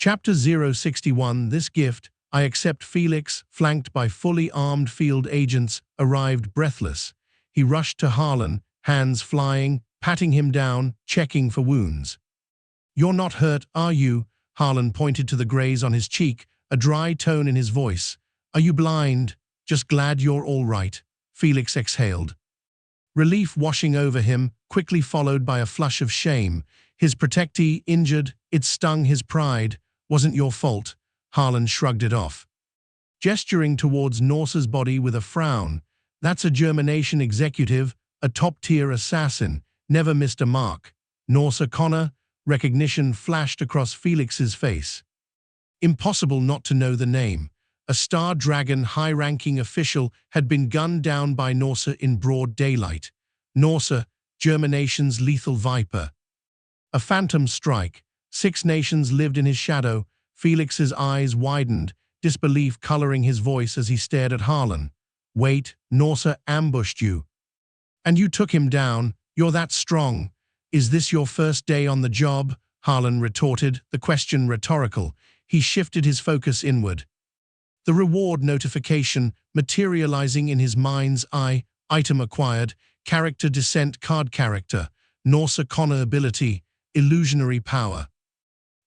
Chapter 061. This gift, I accept. Felix, flanked by fully armed field agents, arrived breathless. He rushed to Harlan, hands flying, patting him down, checking for wounds. "You're not hurt, are you?" Harlan pointed to the graze on his cheek, a dry tone in his voice. "Are you blind? Just glad you're all right." Felix exhaled. Relief washing over him, quickly followed by a flush of shame. His protectee injured, it stung his pride. "Wasn't your fault." Harlan shrugged it off, gesturing towards Norsa's body with a frown. "That's a Germination executive, a top-tier assassin, never missed a mark." Norsa Connor, recognition flashed across Felix's face. Impossible not to know the name. A Star Dragon high-ranking official had been gunned down by Norsa in broad daylight. Norsa, Germination's lethal viper. A phantom strike. 6 nations lived in his shadow. Felix's eyes widened, disbelief coloring his voice as he stared at Harlan. "Wait, Norsa ambushed you. And you took him down. You're that strong. Is this your first day on the job?" Harlan retorted, the question rhetorical. He shifted his focus inward. The reward notification materializing in his mind's eye. Item acquired. Character descent card. Character. Norsa Connor ability. Illusionary power.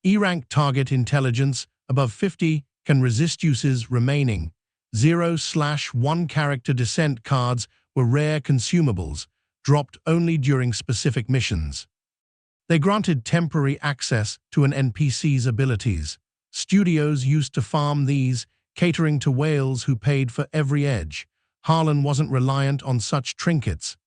E-rank target intelligence, above 50, can resist uses remaining. 0/1 character descent cards were rare consumables, dropped only during specific missions. They granted temporary access to an NPC's abilities. Studios used to farm these, catering to whales who paid for every edge. Harlan wasn't reliant on such trinkets.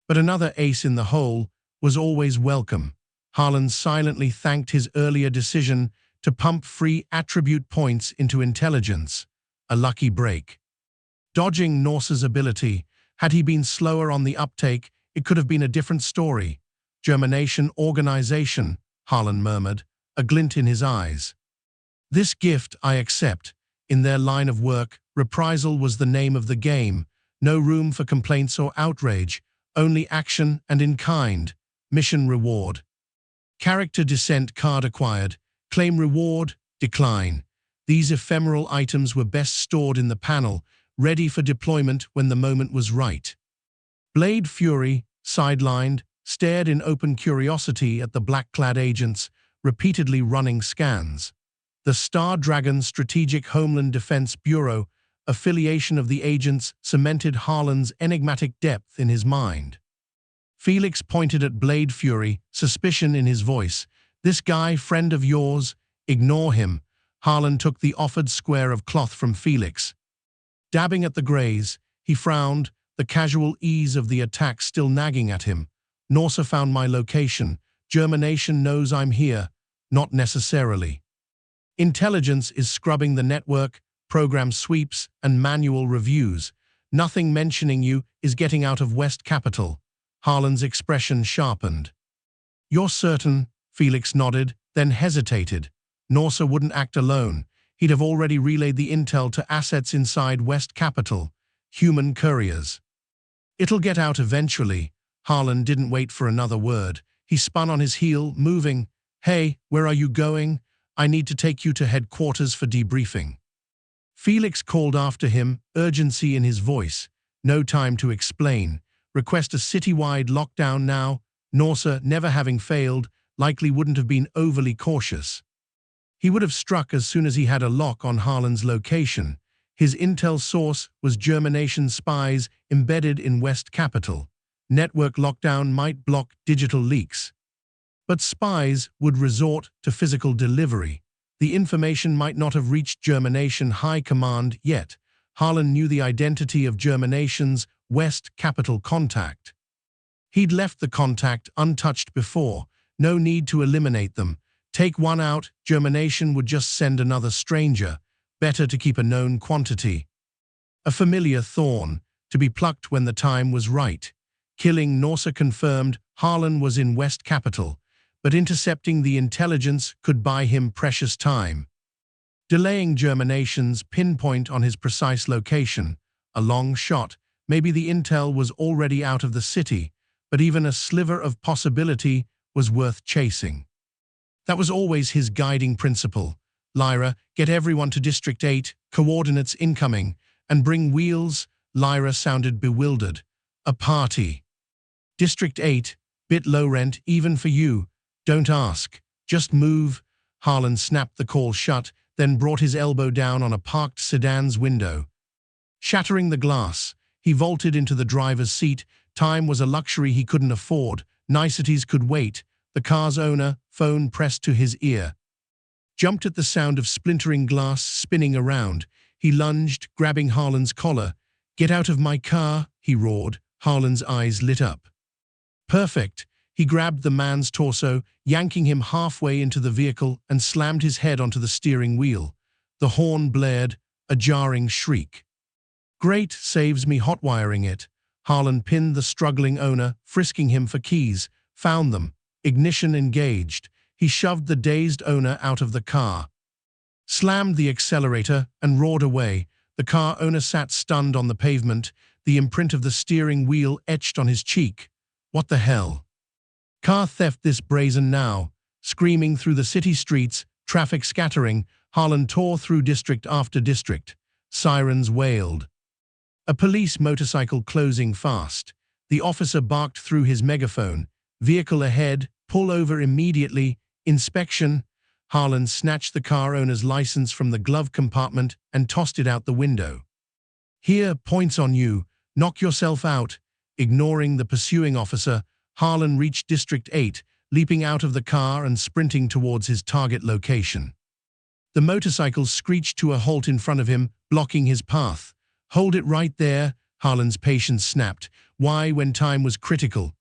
But another ace in the hole was always welcome. Harlan silently thanked his earlier decision to pump free attribute points into intelligence. A lucky break. Dodging Norsa's ability. Had he been slower on the uptake, it could have been a different story. Germination organization, Harlan murmured, a glint in his eyes. "This gift I accept." In their line of work, reprisal was the name of the game. No room for complaints or outrage, only action and in kind. Mission reward. Character descent card acquired. Claim reward, decline. These ephemeral items were best stored in the panel, ready for deployment when the moment was right. Blade Fury, sidelined, stared in open curiosity at the black-clad agents, repeatedly running scans. The Star Dragon Strategic Homeland Defense Bureau affiliation of the agents cemented Harlan's enigmatic depth in his mind. Felix pointed at Blade Fury, suspicion in his voice. "This guy, friend of yours? Ignore him." Harlan took the offered square of cloth from Felix. Dabbing at the graze, he frowned, the casual ease of the attack still nagging at him. "Norsa found my location. Germination knows I'm here." "Not necessarily. Intelligence is scrubbing the network, program sweeps, and manual reviews. Nothing mentioning you is getting out of West Capital." Harlan's expression sharpened. "You're certain?" Felix nodded, then hesitated. Norsa wouldn't act alone. He'd have already relayed the intel to assets inside West Capital, human couriers. "It'll get out eventually." Harlan didn't wait for another word. He spun on his heel, moving. "Hey, where are you going? I need to take you to headquarters for debriefing." Felix called after him, urgency in his voice. "No time to explain. Request a citywide lockdown now." Norsa, never having failed, likely wouldn't have been overly cautious. He would have struck as soon as he had a lock on Harlan's location. His intel source was Germination spies embedded in West Capital. Network lockdown might block digital leaks. But spies would resort to physical delivery. The information might not have reached Germination High Command yet. Harlan knew the identity of Germination's West Capital contact. He'd left the contact untouched before. No need to eliminate them. Take one out, Germination would just send another stranger. Better to keep a known quantity. A familiar thorn, to be plucked when the time was right. Killing Norsa confirmed Harlan was in West Capital, but intercepting the intelligence could buy him precious time. Delaying Germination's pinpoint on his precise location, a long shot. Maybe the intel was already out of the city, but even a sliver of possibility was worth chasing. That was always his guiding principle. Lyra, get everyone to District 8, coordinates incoming, and bring wheels. Lyra sounded bewildered. A party. District 8, bit low rent, even for you. Don't ask. Just move. Harlan snapped the call shut, then brought his elbow down on a parked sedan's window. Shattering the glass, he vaulted into the driver's seat. Time was a luxury he couldn't afford. Niceties could wait. The car's owner, phone pressed to his ear, jumped at the sound of splintering glass spinning around. He lunged, grabbing Harlan's collar. "Get out of my car," he roared. Harlan's eyes lit up. Perfect. He grabbed the man's torso, yanking him halfway into the vehicle, and slammed his head onto the steering wheel. The horn blared, a jarring shriek. "Great, saves me hotwiring it." Harlan pinned the struggling owner, frisking him for keys. Found them. Ignition engaged. He shoved the dazed owner out of the car, slammed the accelerator, and roared away. The car owner sat stunned on the pavement, the imprint of the steering wheel etched on his cheek. What the hell? Car theft this brazen now. Screaming through the city streets, traffic scattering, Harlan tore through district after district. Sirens wailed. A police motorcycle closing fast. The officer barked through his megaphone. "Vehicle ahead, pull over immediately, inspection." Harlan snatched the car owner's license from the glove compartment and tossed it out the window. "Here, points on you, knock yourself out." Ignoring the pursuing officer, Harlan reached District 8, leaping out of the car and sprinting towards his target location. The motorcycle screeched to a halt in front of him, blocking his path. "Hold it right there," Harlan's patience snapped. Why, when time was critical?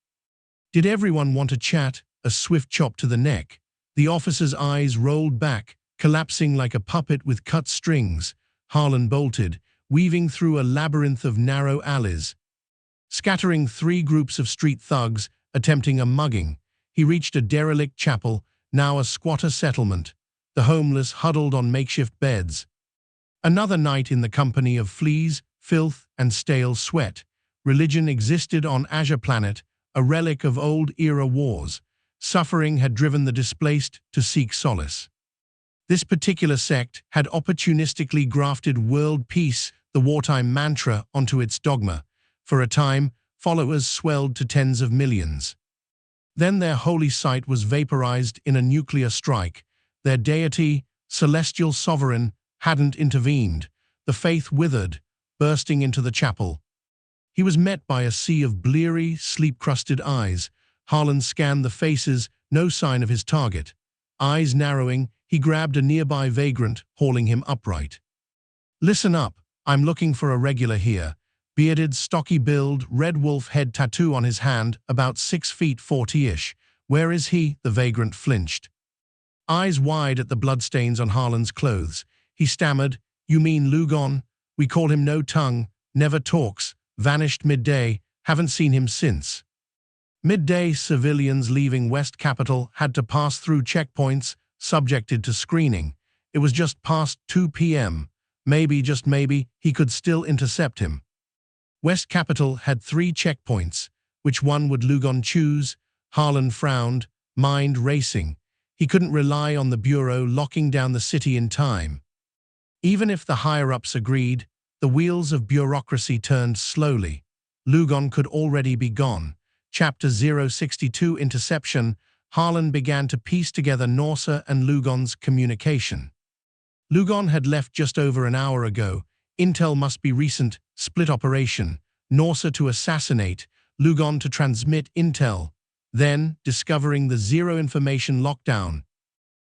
Did everyone want to chat? A swift chop to the neck. The officer's eyes rolled back, collapsing like a puppet with cut strings. Harlan bolted, weaving through a labyrinth of narrow alleys, scattering 3 groups of street thugs, attempting a mugging. He reached a derelict chapel, now a squatter settlement. The homeless huddled on makeshift beds. Another night in the company of fleas, filth, and stale sweat. Religion existed on Azure Planet, a relic of old-era wars. Suffering had driven the displaced to seek solace. This particular sect had opportunistically grafted world peace, the wartime mantra, onto its dogma. For a time, followers swelled to tens of millions. Then their holy site was vaporized in a nuclear strike. Their deity, celestial sovereign, hadn't intervened. The faith withered, bursting into the chapel. He was met by a sea of bleary, sleep-crusted eyes. Harlan scanned the faces, no sign of his target. Eyes narrowing, he grabbed a nearby vagrant, hauling him upright. "Listen up, I'm looking for a regular here." Bearded, stocky build, red wolf head tattoo on his hand, about 6 feet 40-ish. "Where is he?" The vagrant flinched, eyes wide at the bloodstains on Harlan's clothes. He stammered, "You mean Lugon? We call him No Tongue, never talks, vanished midday, haven't seen him since." Midday, civilians leaving West Capitol had to pass through checkpoints, subjected to screening. It was just past 2 p.m. Maybe, just maybe, he could still intercept him. West Capitol had 3 checkpoints. Which one would Lugon choose? Harlan frowned, mind racing. He couldn't rely on the Bureau locking down the city in time. Even if the higher-ups agreed, the wheels of bureaucracy turned slowly. Lugon could already be gone. Chapter 062 Interception. Harlan began to piece together Norsa and Lugon's communication. Lugon had left just over an hour ago. Intel must be recent. Split operation. Norsa to assassinate, Lugon to transmit intel. Then, discovering the zero information lockdown,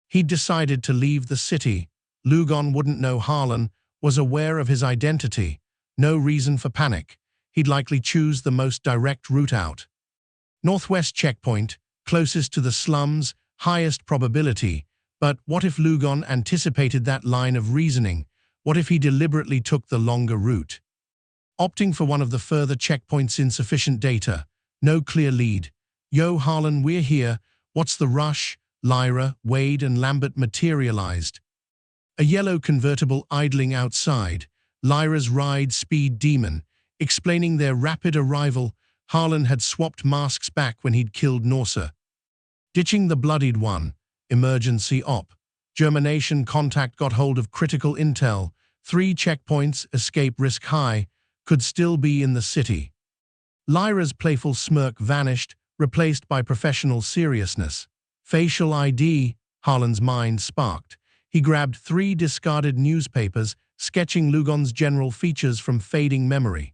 he'd decided to leave the city. Lugon wouldn't know Harlan, was aware of his identity. No reason for panic. He'd likely choose the most direct route out. Northwest checkpoint, closest to the slums, highest probability. But what if Lugon anticipated that line of reasoning? What if he deliberately took the longer route? Opting for one of the further checkpoints, insufficient data. No clear lead. "Yo, Harlan, we're here. What's the rush?" Lyra, Wade, and Lambert materialized. A yellow convertible idling outside. Lyra's ride speed demon. Explaining their rapid arrival, Harlan had swapped masks back when he'd killed Norsa. Ditching the bloodied one, emergency op. Germination contact got hold of critical intel. 3 checkpoints, escape risk high, could still be in the city. Lyra's playful smirk vanished, replaced by professional seriousness. Facial ID, Harlan's mind sparked. He grabbed 3 discarded newspapers, sketching Lugon's general features from fading memory.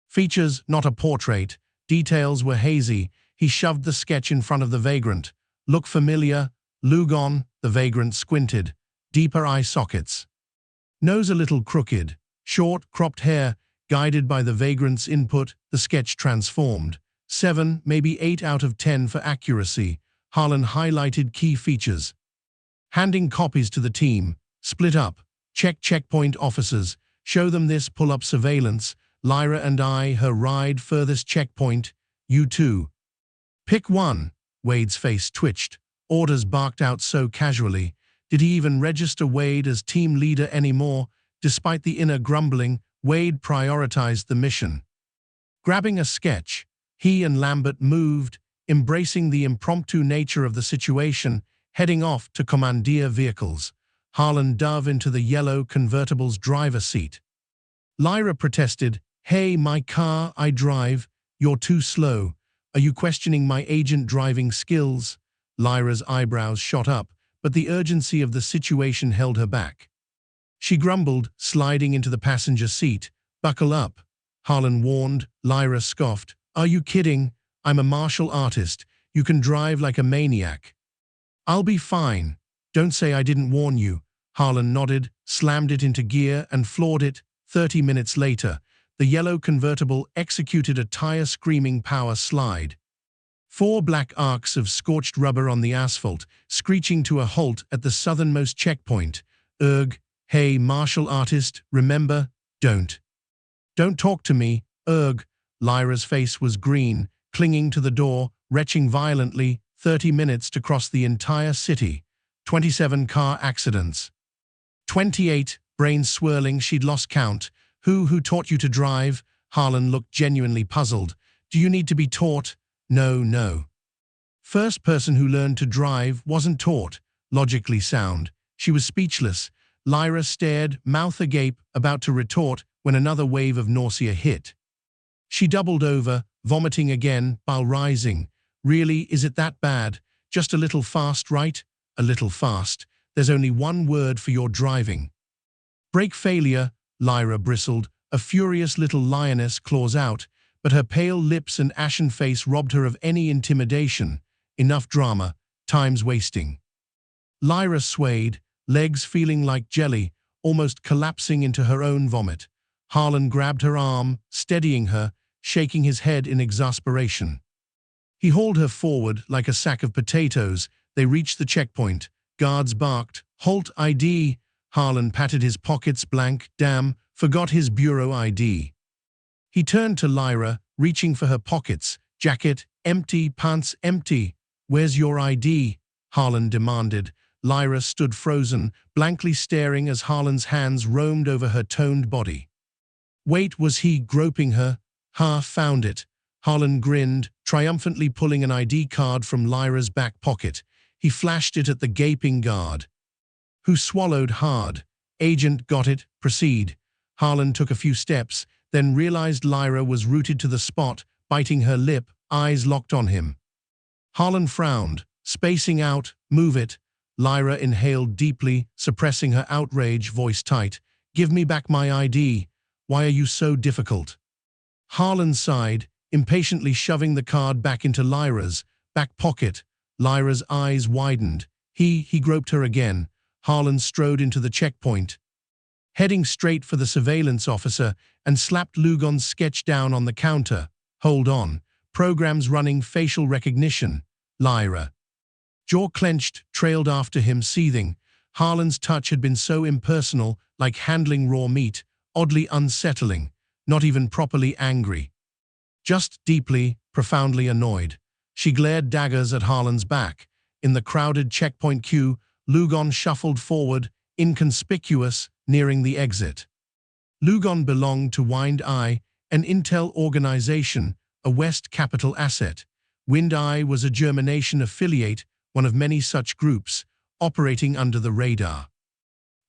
Features, not a portrait. Details were hazy. He shoved the sketch in front of the vagrant. Look familiar? Lugon, the vagrant squinted. Deeper eye sockets. Nose a little crooked. Short, cropped hair. Guided by the vagrant's input, the sketch transformed. 7, maybe 8 out of 10 for accuracy. Harlan highlighted key features. Handing copies to the team. Split up. Check checkpoint officers. Show them this, pull up surveillance. Lyra and I, her ride, furthest checkpoint. You too. Pick one. Wade's face twitched. Orders barked out so casually. Did he even register Wade as team leader anymore? Despite the inner grumbling, Wade prioritized the mission. Grabbing a sketch, he and Lambert moved, embracing the impromptu nature of the situation, heading off to commandeer vehicles. Harlan dove into the yellow convertible's driver's seat. Lyra protested, "Hey, my car, I drive. You're too slow. Are you questioning my agent driving skills?" Lyra's eyebrows shot up, but the urgency of the situation held her back. She grumbled, sliding into the passenger seat. "Buckle up," Harlan warned. Lyra scoffed. "Are you kidding? I'm a martial artist. You can drive like a maniac." "I'll be fine. Don't say I didn't warn you." Harlan nodded, slammed it into gear, and floored it. 30 minutes later, the yellow convertible executed a tire-screaming power slide. 4 black arcs of scorched rubber on the asphalt, screeching to a halt at the southernmost checkpoint. "Erg, hey, martial artist, remember, don't talk to me, erg." Lyra's face was green, clinging to the door, retching violently. 30 minutes to cross the entire city. 27 car accidents. 28, brain swirling, she'd lost count. Who taught you to drive?" Harlan looked genuinely puzzled. "Do you need to be taught?" No. First person who learned to drive wasn't taught. Logically sound. She was speechless. Lyra stared, mouth agape, about to retort, when another wave of nausea hit. She doubled over, vomiting again, while rising. "Really, is it that bad? Just a little fast, right?" "A little fast. There's only one word for your driving." "Brake failure," Lyra bristled, a furious little lioness claws out, but her pale lips and ashen face robbed her of any intimidation. Enough drama, time's wasting. Lyra swayed, legs feeling like jelly, almost collapsing into her own vomit. Harlan grabbed her arm, steadying her, shaking his head in exasperation. He hauled her forward like a sack of potatoes. They reached the checkpoint. Guards barked, "Halt ID." Harlan patted his pockets blank. Damn, forgot his bureau ID. He turned to Lyra, reaching for her pockets. Jacket, empty, pants, empty. "Where's your ID?" Harlan demanded. Lyra stood frozen, blankly staring as Harlan's hands roamed over her toned body. Wait, was he groping her? Found it. Harlan grinned, triumphantly pulling an ID card from Lyra's back pocket. He flashed it at the gaping guard, who swallowed hard. "Agent, got it. Proceed." Harlan took a few steps, then realized Lyra was rooted to the spot, biting her lip, eyes locked on him. Harlan frowned, spacing out. "Move it." Lyra inhaled deeply, suppressing her outrage, voice tight. "Give me back my ID. Why are you so difficult?" Harlan sighed, impatiently shoving the card back into Lyra's back pocket. Lyra's eyes widened. He groped her again. Harlan strode into the checkpoint, heading straight for the surveillance officer, and slapped Lugon's sketch down on the counter. "Hold on. Program's running facial recognition." Lyra, jaw clenched, trailed after him, seething. Harlan's touch had been so impersonal, like handling raw meat, oddly unsettling, not even properly angry. Just deeply, profoundly annoyed. She glared daggers at Harlan's back. In the crowded checkpoint queue, Lugon shuffled forward, inconspicuous, nearing the exit. Lugon belonged to Wind Eye, an intel organization, a West Capital asset. Wind Eye was a Germination affiliate, one of many such groups, operating under the radar.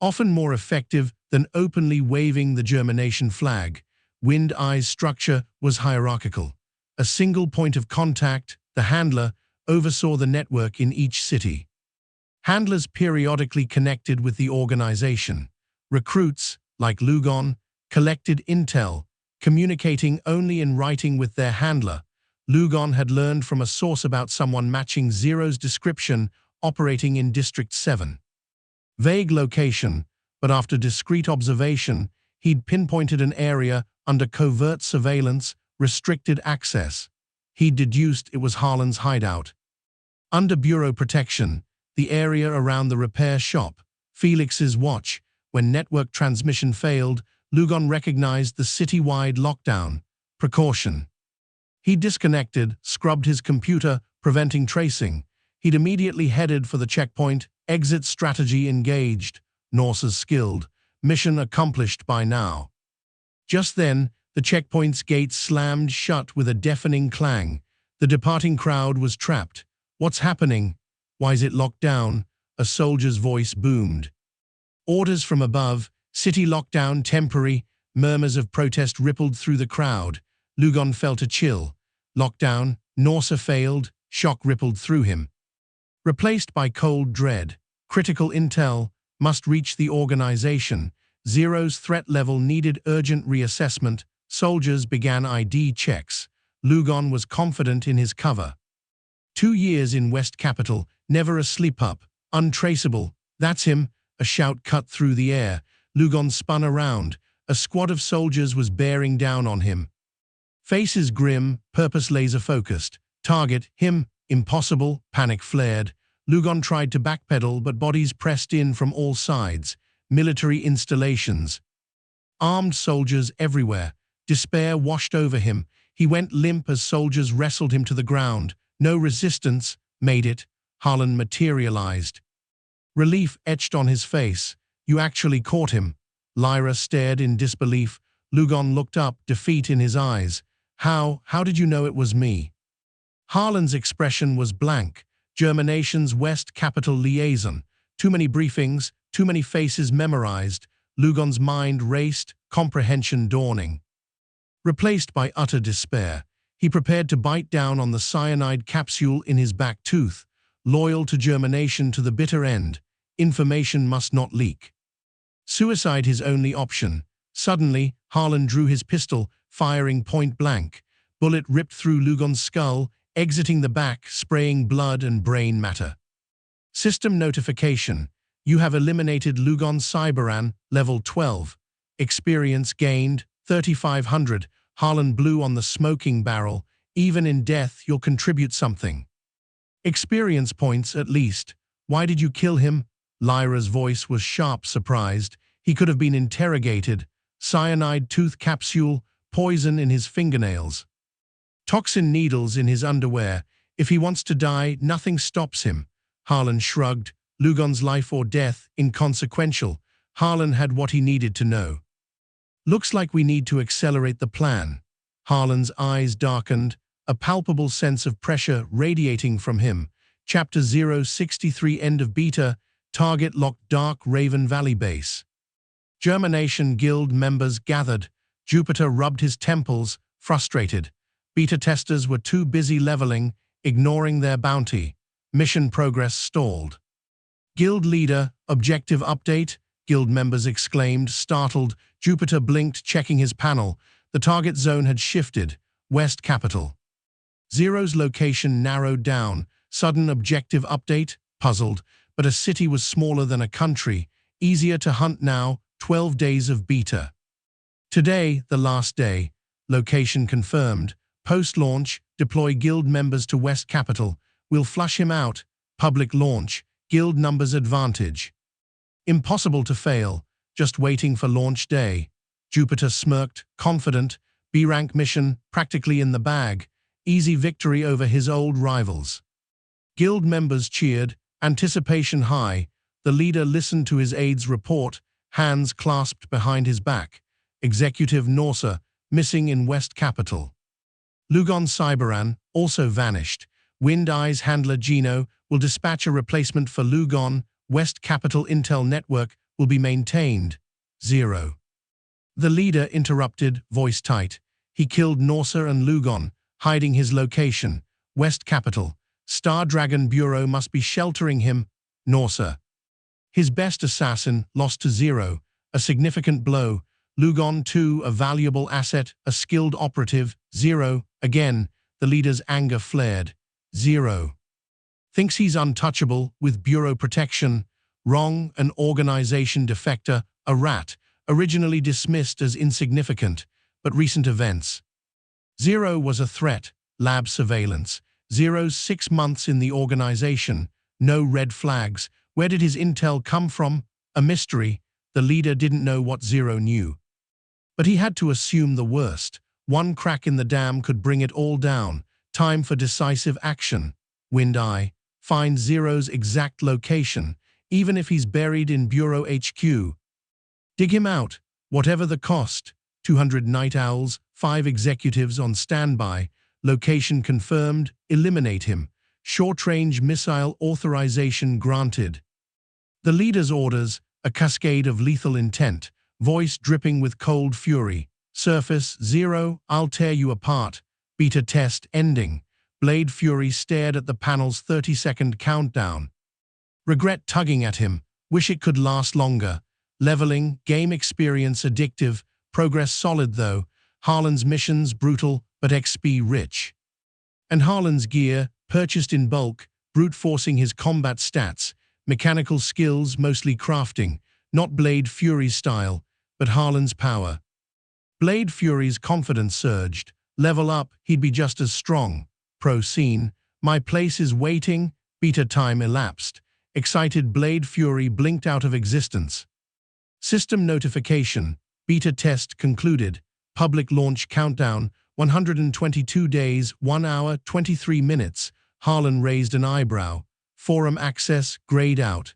Often more effective than openly waving the Germination flag, Wind Eye's structure was hierarchical. A single point of contact, the handler, oversaw the network in each city. Handlers periodically connected with the organization. Recruits, like Lugon, collected intel, communicating only in writing with their handler. Lugon had learned from a source about someone matching Zero's description operating in District 7. Vague location, but after discreet observation, he'd pinpointed an area under covert surveillance, restricted access. He'd deduced it was Harlan's hideout. Under bureau protection, the area around the repair shop, Felix's watch, when network transmission failed, Lugon recognized the city-wide lockdown. Precaution. He disconnected, scrubbed his computer, preventing tracing. He'd immediately headed for the checkpoint, exit strategy engaged, Norse's skilled, mission accomplished by now. Just then, the checkpoint's gates slammed shut with a deafening clang. The departing crowd was trapped. What's happening? Why is it locked down? A soldier's voice boomed. Orders from above, city lockdown temporary, murmurs of protest rippled through the crowd. Lugon felt a chill. Lockdown, Norse failed, shock rippled through him. Replaced by cold dread, critical intel must reach the organization. Zero's threat level needed urgent reassessment. Soldiers began ID checks. Lugon was confident in his cover. 2 years in West Capital, never a slip-up, untraceable. That's him, a shout cut through the air. Lugon spun around. A squad of soldiers was bearing down on him. Faces grim, purpose laser-focused. Target, him, impossible, panic flared. Lugon tried to backpedal, but bodies pressed in from all sides. Military installations. Armed soldiers everywhere. Despair washed over him. He went limp as soldiers wrestled him to the ground. No resistance, made it. Harlan materialized. Relief etched on his face. You actually caught him. Lyra stared in disbelief. Lugon looked up, defeat in his eyes. How did you know it was me? Harlan's expression was blank. Germination's West Capital liaison. Too many briefings, too many faces memorized. Lugon's mind raced, comprehension dawning. Replaced by utter despair, he prepared to bite down on the cyanide capsule in his back tooth. Loyal to Germination to the bitter end, information must not leak. Suicide his only option. Suddenly, Harlan drew his pistol, firing point blank. Bullet ripped through Lugon's skull, exiting the back, spraying blood and brain matter. System notification. You have eliminated Lugon Cyberan, level 12. Experience gained, 3,500. Harlan blew on the smoking barrel. Even in death, you'll contribute something. Experience points, at least. Why did you kill him? Lyra's voice was sharp, surprised. He could have been interrogated. Cyanide tooth capsule, poison in his fingernails. Toxin needles in his underwear. If he wants to die, nothing stops him. Harlan shrugged. Lugon's life or death, inconsequential. Harlan had what he needed to know. Looks like we need to accelerate the plan. Harlan's eyes darkened, a palpable sense of pressure radiating from him. Chapter 063 End of Beta. Target locked Dark Raven Valley Base. Germination Guild members gathered. Jupiter rubbed his temples, frustrated. Beta testers were too busy leveling, ignoring their bounty. Mission progress stalled. Guild leader, objective update, Guild members exclaimed, startled. Jupiter blinked, checking his panel. The target zone had shifted. West Capital. Zero's location narrowed down. Sudden objective update, puzzled. But a city was smaller than a country. Easier to hunt now, 12 days of beta. Today, the last day. Location confirmed. Post-launch, deploy Guild members to West Capital. We'll flush him out. Public launch. Guild numbers advantage. Impossible to fail. Just waiting for launch day. Jupiter smirked, confident. B-rank mission, practically in the bag. Easy victory over his old rivals. Guild members cheered, anticipation high. The leader listened to his aide's report, hands clasped behind his back. Executive Norsa, missing in West Capital. Lugon Cyberan, also vanished. Wind-Eye's handler Gino will dispatch a replacement for Lugon. West Capital Intel network will be maintained. 0. The leader interrupted, voice tight. He killed Norsa and Lugon, hiding his location. West Capital. Star Dragon Bureau must be sheltering him. Norsa. His best assassin lost to 0. A significant blow. Lugon 2, a valuable asset, a skilled operative. 0. Again, the leader's anger flared. 0. Thinks he's untouchable with Bureau protection. Wrong, an organization defector, a rat, originally dismissed as insignificant, but recent events. 0 was a threat, lab surveillance. 0's 6 months in the organization, no red flags. Where did his intel come from? A mystery. The leader didn't know what 0 knew. But he had to assume the worst. One crack in the dam could bring it all down. Time for decisive action. Wind-Eye. Find 0's exact location, even if he's buried in Bureau HQ. Dig him out, whatever the cost. 200 night owls, 5 executives on standby. Location confirmed. Eliminate him. Short-range missile authorization granted. The leader's orders, a cascade of lethal intent, voice dripping with cold fury. Surface 0, I'll tear you apart. Beta test ending. Blade Fury stared at the panel's 30-second countdown. Regret tugging at him. Wish it could last longer. Leveling, game experience addictive, progress solid though. Harlan's missions brutal, but XP rich. And Harlan's gear, purchased in bulk, brute-forcing his combat stats, mechanical skills mostly crafting, not Blade Fury's style, but Harlan's power. Blade Fury's confidence surged. Level up, he'd be just as strong. Pro scene. My place is waiting. Beta time elapsed. Excited Blade Fury blinked out of existence. System notification. Beta test concluded. Public launch countdown. 122 days, 1 hour, 23 minutes. Harlan raised an eyebrow. Forum access, grayed out.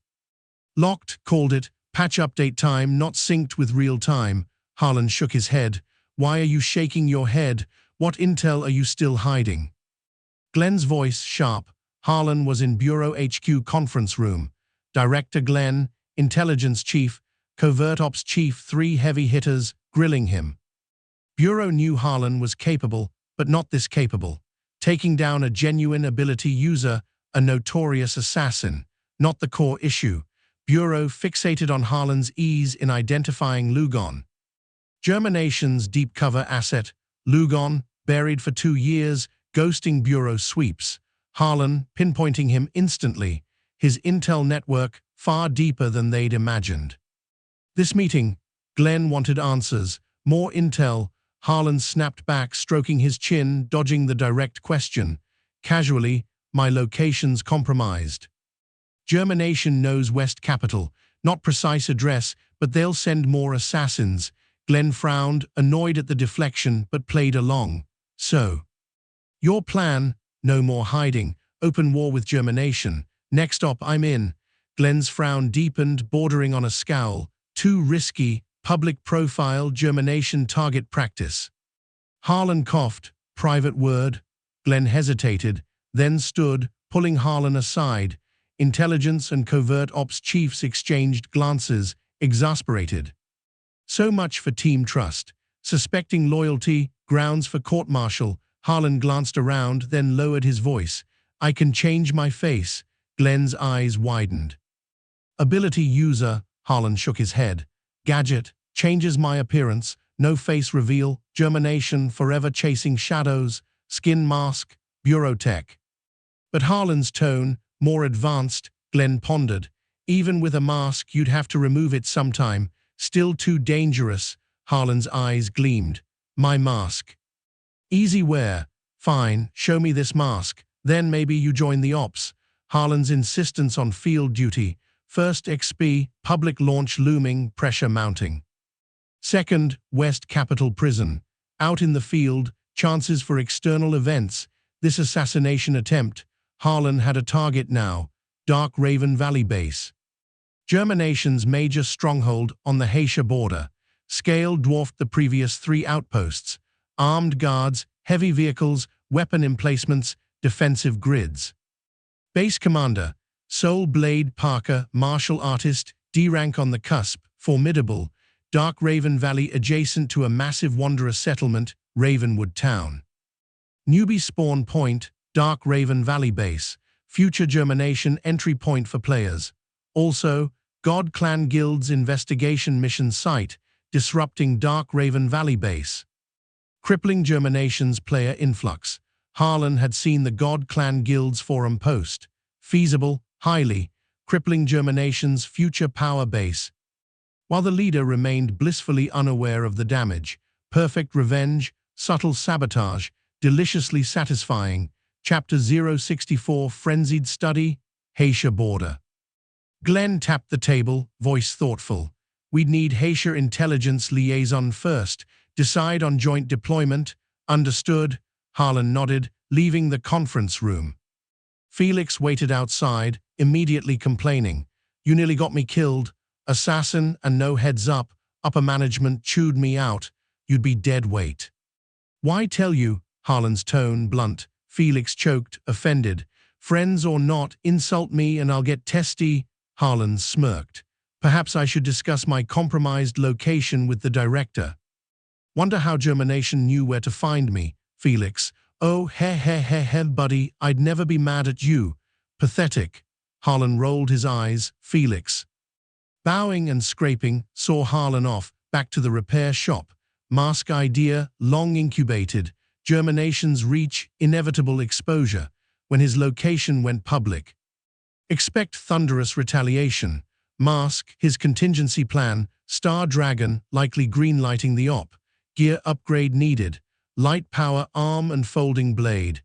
Locked, called it. Patch update time not synced with real time. Harlan shook his head. Why are you shaking your head? What intel are you still hiding? Glenn's voice sharp. Harlan was in Bureau HQ conference room. Director Glenn, Intelligence Chief, Covert Ops Chief, 3 heavy hitters, grilling him. Bureau knew Harlan was capable, but not this capable. Taking down a genuine ability user, a notorious assassin, not the core issue. Bureau fixated on Harlan's ease in identifying Lugon. Germination's deep cover asset, Lugon, buried for 2 years, ghosting Bureau sweeps. Harlan pinpointing him instantly, his intel network far deeper than they'd imagined. This meeting, Glenn wanted answers, more intel. Harlan snapped back, stroking his chin, dodging the direct question. Casually, my location's compromised. Germination knows West Capital, not precise address, but they'll send more assassins. Glenn frowned, annoyed at the deflection, but played along. So, your plan, no more hiding, open war with Germination. Next op, I'm in. Glenn's frown deepened, bordering on a scowl. Too risky, public profile, Germination target practice. Harlan coughed, private word. Glenn hesitated, then stood, pulling Harlan aside. Intelligence and covert ops chiefs exchanged glances, exasperated. So much for team trust. Suspecting loyalty, grounds for court-martial. Harlan glanced around, then lowered his voice. I can change my face. Glenn's eyes widened. Ability user, Harlan shook his head. Gadget, changes my appearance, no face reveal, Germination, forever chasing shadows, skin mask, Bureau tech. But Harlan's tone, more advanced, Glenn pondered. Even with a mask, you'd have to remove it sometime. Still too dangerous. Harlan's eyes gleamed. My mask. Easy wear. Fine, show me this mask. Then maybe you join the ops. Harlan's insistence on field duty. First XP, public launch looming, pressure mounting. Second, West Capital Prison. Out in the field, chances for external events. This assassination attempt. Harlan had a target now. Dark Raven Valley base. Germination's major stronghold on the Haitian border. Scale dwarfed the previous 3 outposts. Armed guards, heavy vehicles, weapon emplacements, defensive grids. Base Commander, Soul Blade Parker, Martial Artist, D rank on the cusp, formidable, Dark Raven Valley adjacent to a massive Wanderer settlement, Ravenwood Town. Newbie Spawn Point, Dark Raven Valley Base, future germination entry point for players. Also, God Clan Guild's investigation mission site, disrupting Dark Raven Valley Base. Crippling germination's player influx. Harlan had seen the God Clan Guild's forum post. Feasible, highly, crippling germination's future power base. While the leader remained blissfully unaware of the damage, perfect revenge, subtle sabotage, deliciously satisfying. Chapter 064 Frenzied Study, Haitian Border. Glenn tapped the table, voice thoughtful. We'd need Haitian intelligence liaison first. Decide on joint deployment. Understood. Harlan nodded, leaving the conference room. Felix waited outside, immediately complaining. You nearly got me killed. Assassin and no heads up. Upper management chewed me out. You'd be dead weight. Why tell you? Harlan's tone blunt. Felix choked, offended. Friends or not, insult me and I'll get testy. Harlan smirked. Perhaps I should discuss my compromised location with the director. Wonder how germination knew where to find me. Felix. Oh, buddy, I'd never be mad at you. Pathetic. Harlan rolled his eyes. Felix, bowing and scraping, saw Harlan off, back to the repair shop. Mask idea, long incubated. Germination's reach, inevitable exposure. When his location went public. Expect thunderous retaliation. Mask, his contingency plan. Star Dragon, likely greenlighting the op. Gear upgrade needed. Light power arm and folding blade.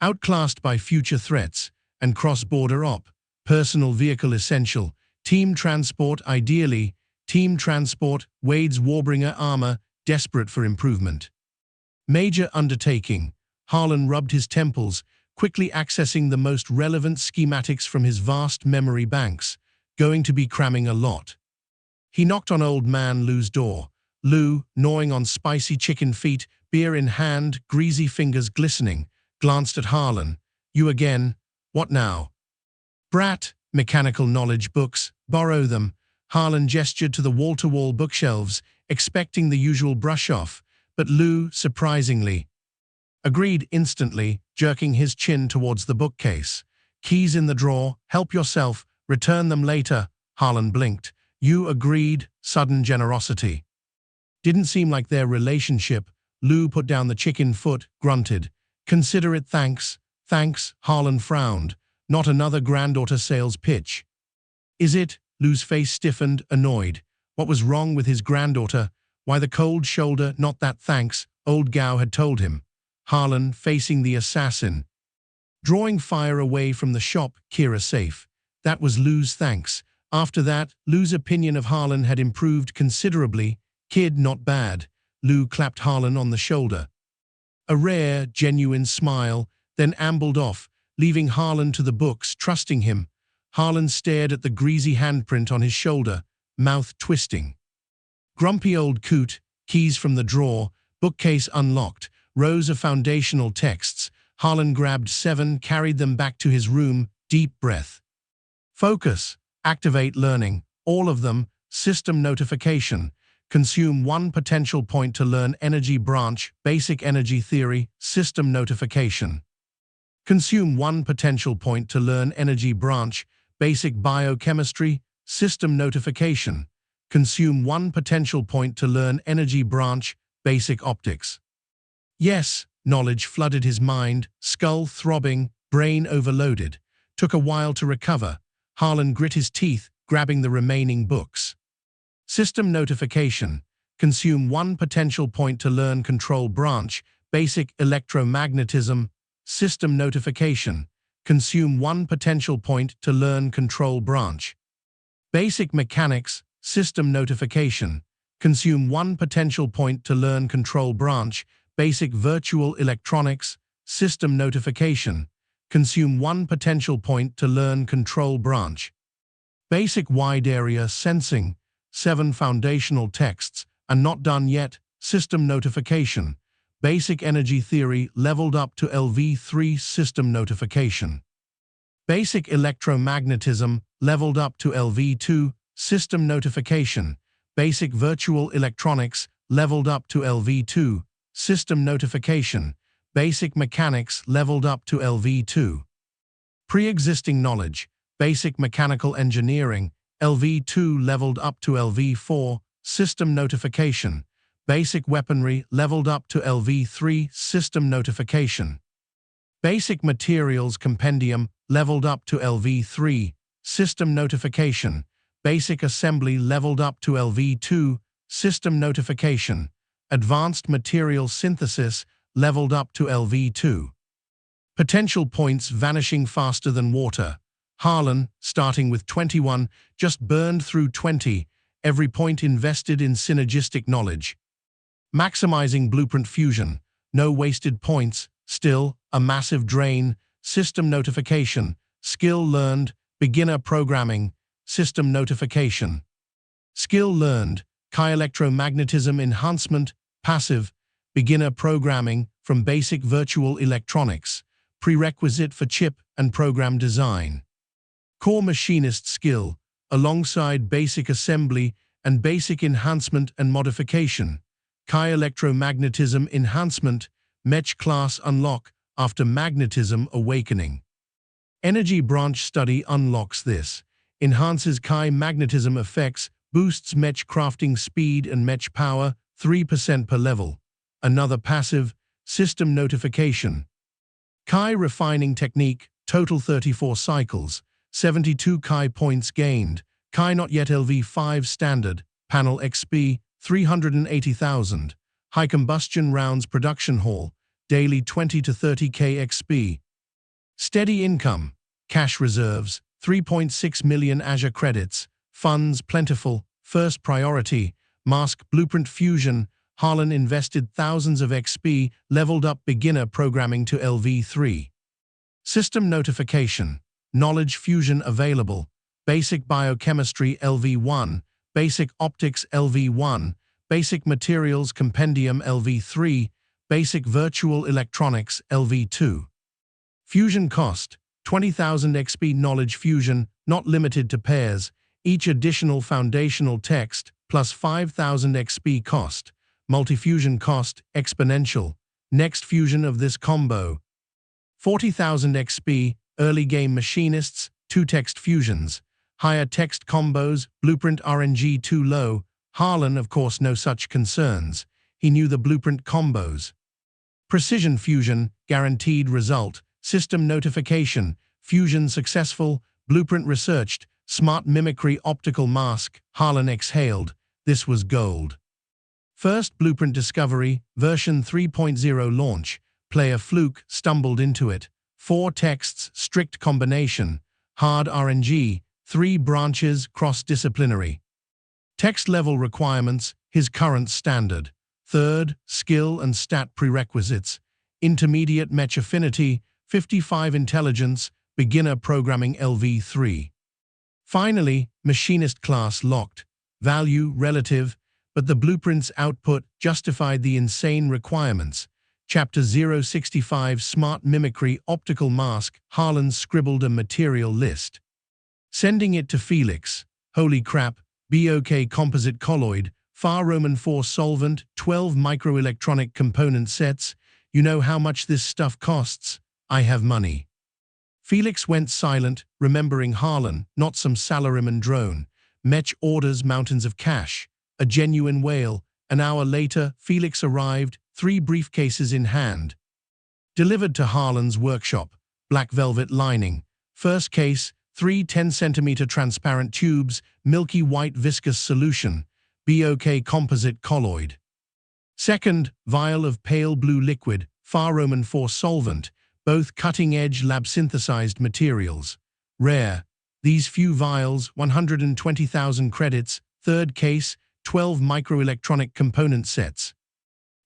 Outclassed by future threats. And cross-border op. Personal vehicle essential. Team transport ideally. Team transport, Wade's Warbringer armor, desperate for improvement. Major undertaking. Harlan rubbed his temples, quickly accessing the most relevant schematics from his vast memory banks. Going to be cramming a lot. He knocked on old man Lou's door. Lou, gnawing on spicy chicken feet, beer in hand, greasy fingers glistening, glanced at Harlan. You again? What now? Brat, mechanical knowledge books, borrow them. Harlan gestured to the wall-to-wall bookshelves, expecting the usual brush-off, but Lou, surprisingly, agreed instantly, jerking his chin towards the bookcase. Keys in the drawer, help yourself, return them later. Harlan blinked. You agreed, sudden generosity. Didn't seem like their relationship. Lou put down the chicken foot, grunted. Consider it thanks. Thanks, Harlan frowned. Not another granddaughter sales pitch. Is it? Lou's face stiffened, annoyed. What was wrong with his granddaughter? Why the cold shoulder? Not that thanks, old Gao had told him. Harlan, facing the assassin. Drawing fire away from the shop, Kira safe. That was Lou's thanks. After that, Lou's opinion of Harlan had improved considerably. Kid, not bad. Lou clapped Harlan on the shoulder. A rare, genuine smile, then ambled off, leaving Harlan to the books, trusting him. Harlan stared at the greasy handprint on his shoulder, mouth twisting. Grumpy old coot, keys from the drawer, bookcase unlocked, rows of foundational texts. Harlan grabbed 7, carried them back to his room, deep breath. Focus, activate learning, all of them, system notification. Consume 1 potential point to learn energy branch, basic energy theory, system notification. Consume 1 potential point to learn energy branch, basic biochemistry, system notification. Consume 1 potential point to learn energy branch, basic optics. Yes, knowledge flooded his mind, skull throbbing, brain overloaded. Took a while to recover. Harlan grit his teeth, grabbing the remaining books. System notification. Consume 1 potential point to learn control branch, basic electromagnetism, system notification. Consume 1 potential point to learn control branch. Basic mechanics, system notification. Consume 1 potential point to learn control branch, basic virtual electronics, system notification. Consume 1 potential point to learn control branch. Basic wide area sensing. 7 foundational texts, and not done yet, system notification. Basic energy theory leveled up to LV3 system notification. Basic electromagnetism leveled up to LV2 system notification. Basic virtual electronics leveled up to LV2 system notification. Basic mechanics leveled up to LV2. Pre-existing knowledge. Basic mechanical engineering LV2 leveled up to LV4 system notification. Basic weaponry leveled up to LV3 system notification. Basic materials compendium leveled up to LV3 system notification. Basic assembly leveled up to LV2 system notification. Advanced material synthesis leveled up to LV2. Potential points vanishing faster than water. Harlan, starting with 21, just burned through 20, every point invested in synergistic knowledge. Maximizing blueprint fusion, no wasted points, still, a massive drain, system notification, skill learned, beginner programming, system notification. Skill learned, Chi electromagnetism enhancement, passive, beginner programming from basic virtual electronics, prerequisite for chip and program design. Core machinist skill, alongside basic assembly and basic enhancement and modification. Chi electromagnetism enhancement, Mech class unlock after magnetism awakening. Energy branch study unlocks this, enhances Chi magnetism effects, boosts Mech crafting speed and Mech power 3% per level. Another passive, system notification. Chi refining technique, total 34 cycles, 72 Chi points gained. Chi not yet LV5 standard, panel XP 380,000. High combustion rounds production hall, daily 20 to 30k XP. Steady income, cash reserves, 3.6 million Azure credits, funds plentiful, first priority, mask blueprint fusion. Harlan invested thousands of XP, leveled up beginner programming to LV3. System notification, knowledge fusion available, basic biochemistry LV1, basic optics LV1, basic materials compendium LV3, basic virtual electronics LV2. Fusion cost, 20,000 XP knowledge fusion, not limited to pairs, each additional foundational text, plus 5,000 XP cost. Multifusion cost, exponential. Next fusion of this combo. 40,000 XP, early game machinists, 2 text fusions. Higher text combos, blueprint RNG too low. Harlan, of course, no such concerns. He knew the blueprint combos. Precision fusion, guaranteed result. System notification, fusion successful. Blueprint researched, smart mimicry optical mask. Harlan exhaled. This was gold. First blueprint discovery, version 3.0 launch. Player fluke stumbled into it. 4 texts, strict combination. Hard RNG, 3 branches, cross-disciplinary. Text level requirements, his current standard. Third, skill and stat prerequisites. Intermediate Mech affinity, 55 intelligence, beginner programming LV3. Finally, machinist class locked. Value relative, but the blueprint's output justified the insane requirements. Chapter 065 Smart Mimicry Optical Mask. Harlan scribbled a material list. Sending it to Felix. Holy crap, BOK composite colloid, Far Roman 4 solvent, 12 microelectronic component sets. You know how much this stuff costs? I have money. Felix went silent, remembering Harlan, not some Salaryman drone. Mech orders mountains of cash. A genuine whale. An hour later, Felix arrived, 3 briefcases in hand. Delivered to Harlan's workshop. Black velvet lining. First case, 3 10-centimeter transparent tubes, milky white viscous solution. BOK composite colloid. Second, vial of pale blue liquid, Far Roman 4 solvent, both cutting-edge lab-synthesized materials. Rare. These few vials, 120,000 credits. Third case, 12 microelectronic component sets.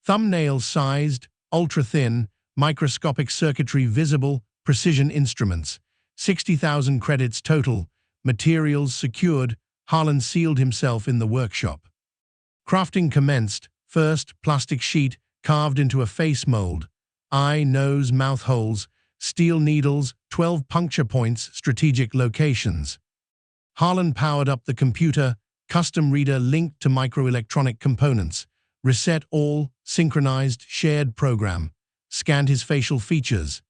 Thumbnail-sized, ultra-thin, microscopic circuitry visible, precision instruments. 60,000 credits total. Materials secured. Harlan sealed himself in the workshop. Crafting commenced. First, plastic sheet, carved into a face mold. Eye, nose, mouth holes, steel needles, 12 puncture points, strategic locations. Harlan powered up the computer, custom reader linked to microelectronic components. Reset all, synchronized, shared program. Scanned his facial features.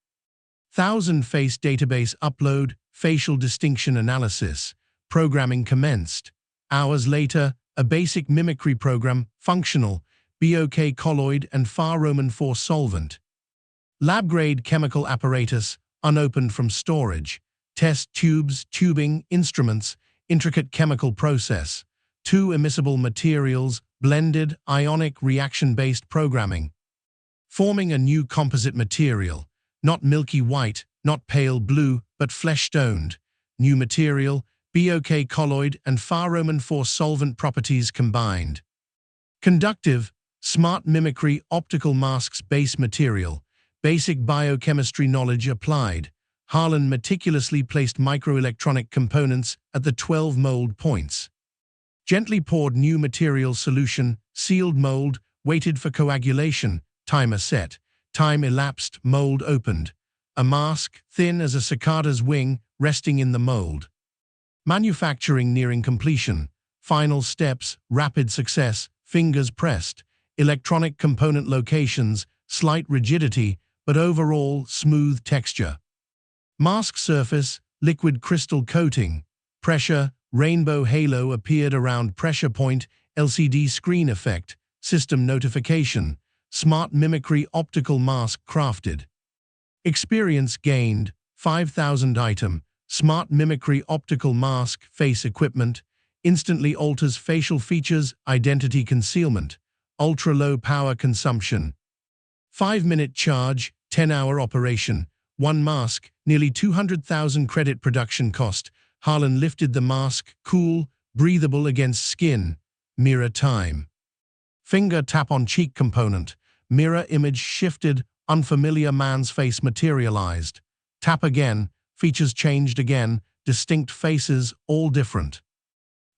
1,000-face database upload, facial distinction analysis. Programming commenced. Hours later, a basic mimicry program, functional, BOK colloid and Far Roman 4 solvent. Lab-grade chemical apparatus, unopened from storage. Test tubes, tubing, instruments, intricate chemical process. 2 immiscible materials, blended, ionic reaction-based programming. Forming a new composite material, not milky white, not pale blue, but flesh-toned. New material, BOK colloid and Far Roman 4 solvent properties combined. Conductive, smart mimicry optical masks base material, basic biochemistry knowledge applied. Harlan meticulously placed microelectronic components at the 12 mold points. Gently poured new material solution, sealed mold, waited for coagulation, timer set. Time elapsed, mold opened. A mask, thin as a cicada's wing, resting in the mold. Manufacturing nearing completion. Final steps, rapid success, fingers pressed. Electronic component locations, slight rigidity, but overall smooth texture. Mask surface, liquid crystal coating. Pressure, rainbow halo appeared around pressure point, LCD screen effect, system notification. Smart mimicry optical mask crafted. Experience gained, 5,000 item. Smart mimicry optical mask face equipment. Instantly alters facial features, identity concealment. Ultra-low power consumption. 5-minute charge, 10-hour operation. 1 mask, nearly 200,000 credit production cost. Harlan lifted the mask, cool, breathable against skin. Mirror time. Finger tap on cheek component. Mirror image shifted, unfamiliar man's face materialized. Tap again, features changed again, distinct faces, all different.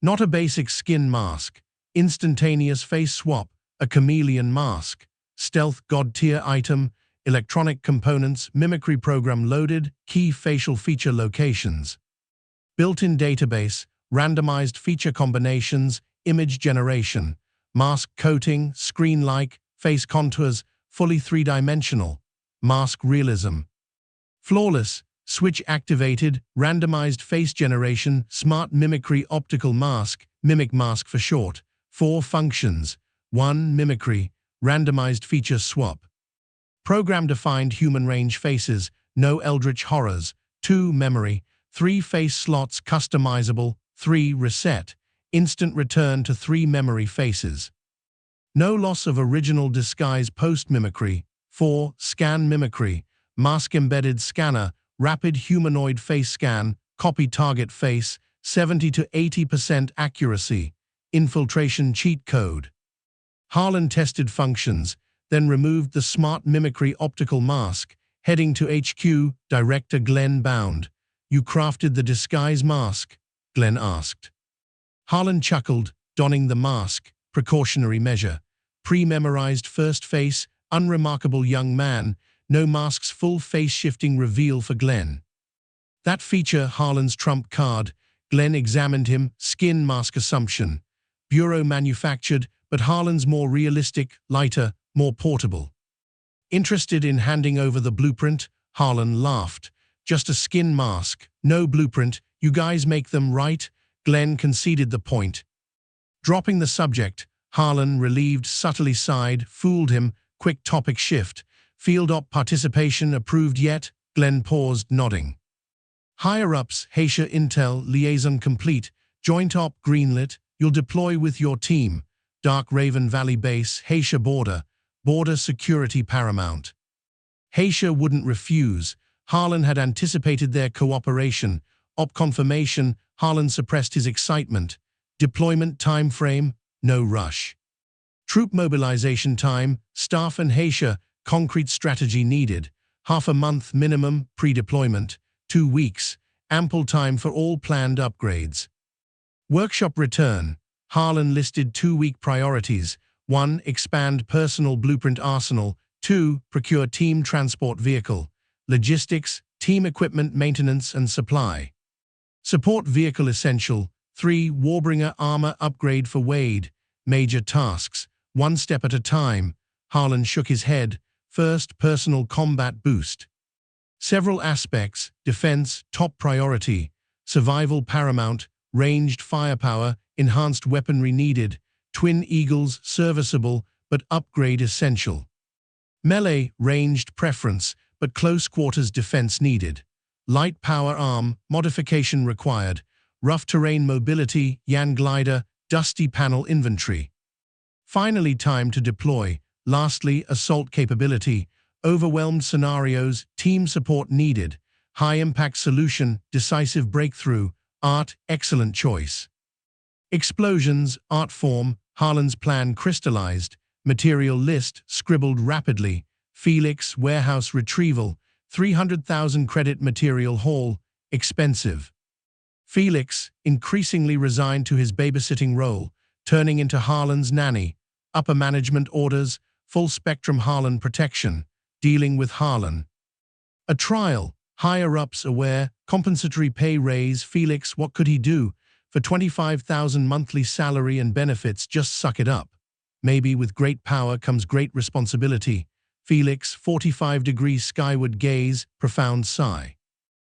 Not a basic skin mask. Instantaneous face swap, a chameleon mask. Stealth god tier item, electronic components, mimicry program loaded, key facial feature locations. Built-in database, randomized feature combinations, image generation. Mask coating, screen-like, face contours, fully 3-dimensional. Mask realism. Flawless, switch activated, randomized face generation, smart mimicry optical mask, mimic mask for short. 4 functions. 1. Mimicry, randomized feature swap. Program-defined human range faces, no eldritch horrors. 2. Memory, 3 face slots customizable. 3. Reset, instant return to 3 memory faces. No loss of original disguise post-mimicry. 4. Scan mimicry, mask-embedded scanner, rapid humanoid face scan, copy target face, 70 to 80% accuracy. Infiltration cheat code. Harlan tested functions, then removed the smart mimicry optical mask, heading to HQ, Director Glenn bound. "You crafted the disguise mask?" Glenn asked. Harlan chuckled, donning the mask, precautionary measure. Pre-memorized first face, unremarkable young man, no mask's full face-shifting reveal for Glenn. That feature Harlan's trump card. Glenn examined him, skin mask assumption. Bureau manufactured, but Harlan's more realistic, lighter, more portable. Interested in handing over the blueprint? Harlan laughed. "Just a skin mask, no blueprint, you guys make them, right?" Glenn conceded the point. Dropping the subject, Harlan, relieved, subtly sighed, fooled him, quick topic shift. "Field op participation approved yet?" Glenn paused, nodding. "Higher-ups, Haitian Intel, liaison complete, joint op greenlit, you'll deploy with your team. Dark Raven Valley base, Haitian border security paramount." Haitian wouldn't refuse. Harlan had anticipated their cooperation. Op confirmation, Harlan suppressed his excitement. Deployment time frame, no rush. Troop mobilization time, staff and Haitian, concrete strategy needed. Half a month minimum, pre-deployment. 2 weeks, ample time for all planned upgrades. Workshop return. Harlan listed 2-week priorities. 1. Expand personal blueprint arsenal. 2. Procure team transport vehicle. Logistics, team equipment maintenance and supply. Support vehicle essential. 3. Warbringer armor upgrade for Wade. Major tasks. One step at a time. Harlan shook his head. First, personal combat boost. Several aspects. Defense, top priority. Survival paramount. Ranged firepower, enhanced weaponry needed. Twin Eagles, serviceable, but upgrade essential. Melee, ranged preference, but close quarters defense needed. Light power arm, modification required. Rough terrain mobility, Yan glider, dusty panel inventory. Finally, time to deploy. Lastly, assault capability. Overwhelmed scenarios, team support needed. High impact solution, decisive breakthrough. Art, excellent choice. Explosions, art form, Harlan's plan crystallized. Material list, scribbled rapidly. Felix, warehouse retrieval. 300,000 credit material haul, expensive. Felix, increasingly resigned to his babysitting role, turning into Harlan's nanny. Upper management orders, full-spectrum Harlan protection, dealing with Harlan. A trial, higher-ups aware, compensatory pay raise. Felix, what could he do? For 25,000 monthly salary and benefits, just suck it up. Maybe with great power comes great responsibility. Felix, 45 degrees skyward gaze, profound sigh.